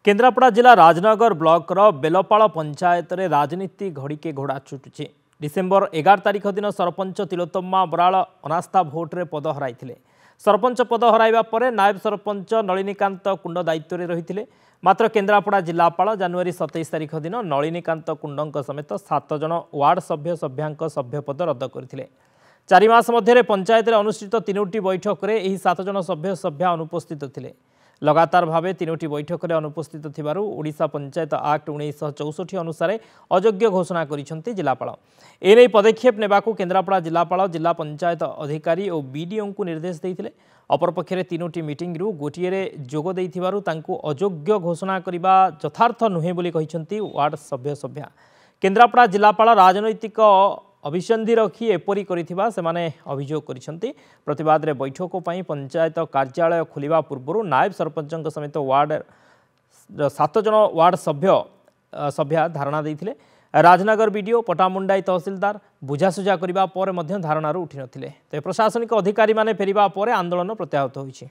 केन्द्रापड़ा जिला राजनगर ब्लॉक बेलपाड़ पंचायत रे राजनीति घड़ीके घोड़ा छुटुची। डिसेम्बर 11 तारिख दिन सरपंच तिलोत्तमा बराड़ अनास्था भोट्रे पद हराइथिले। सरपंच पद हराइबा परे नायब सरपंच नलिनीकांत कुंड दायित्व रे रहिथिले। मात्र केन्द्रापड़ा जिलापाल जनवरी 27 तारिख दिन नलिनीकांत कुंडक समेत 7 जन वार्ड सभ्यांक सभ्यपद रद्द करथिले। 4 मास मध्य पंचायत रे अनुष्ठित 3टी बैठक रे एही 7 जन सभ्या अनुपस्थित थिले। लगातार भावे 3टी बैठक में अनुपस्थित थिबारु ओडिशा पंचायत एक्ट 1964 अनुसार अयोग्य घोषणा करिसेंती जिलापाल। एने पदक्षेप नेबाकू केन्द्रापड़ा जिलापाल जिला पंचायत अधिकारी और बीडीओ को निर्देश देइथिले। अपरपक्षे 3टी मीटिंग रु गोटिए रे जोग देइथिबारु तांकू अयोग्य घोषणा करिबा यथार्थ नुहे बोली कहिसेंती वार्ड सभ्या। केन्द्रापड़ा जिलापाल राजनैतिक अभिसंधि रखी एपरी करिथिबा सेमाने अभियोग करिसेंती। प्रतिवाद रे बैठक पई पंचायत कार्यालय खोलिबा पूर्व नायब सरपंचक समेत वार्ड 7 जन वार्ड सभ्या धारणा देइथिले। राजनगर बीडीओ पटामुंडाई तहसीलदार बुझासुझा करिबा परे मध्य धारणारू उठी नथिले। ते प्रशासनिक अधिकारी माने फेरिबा परे आंदोलन प्रत्याहत होइछि।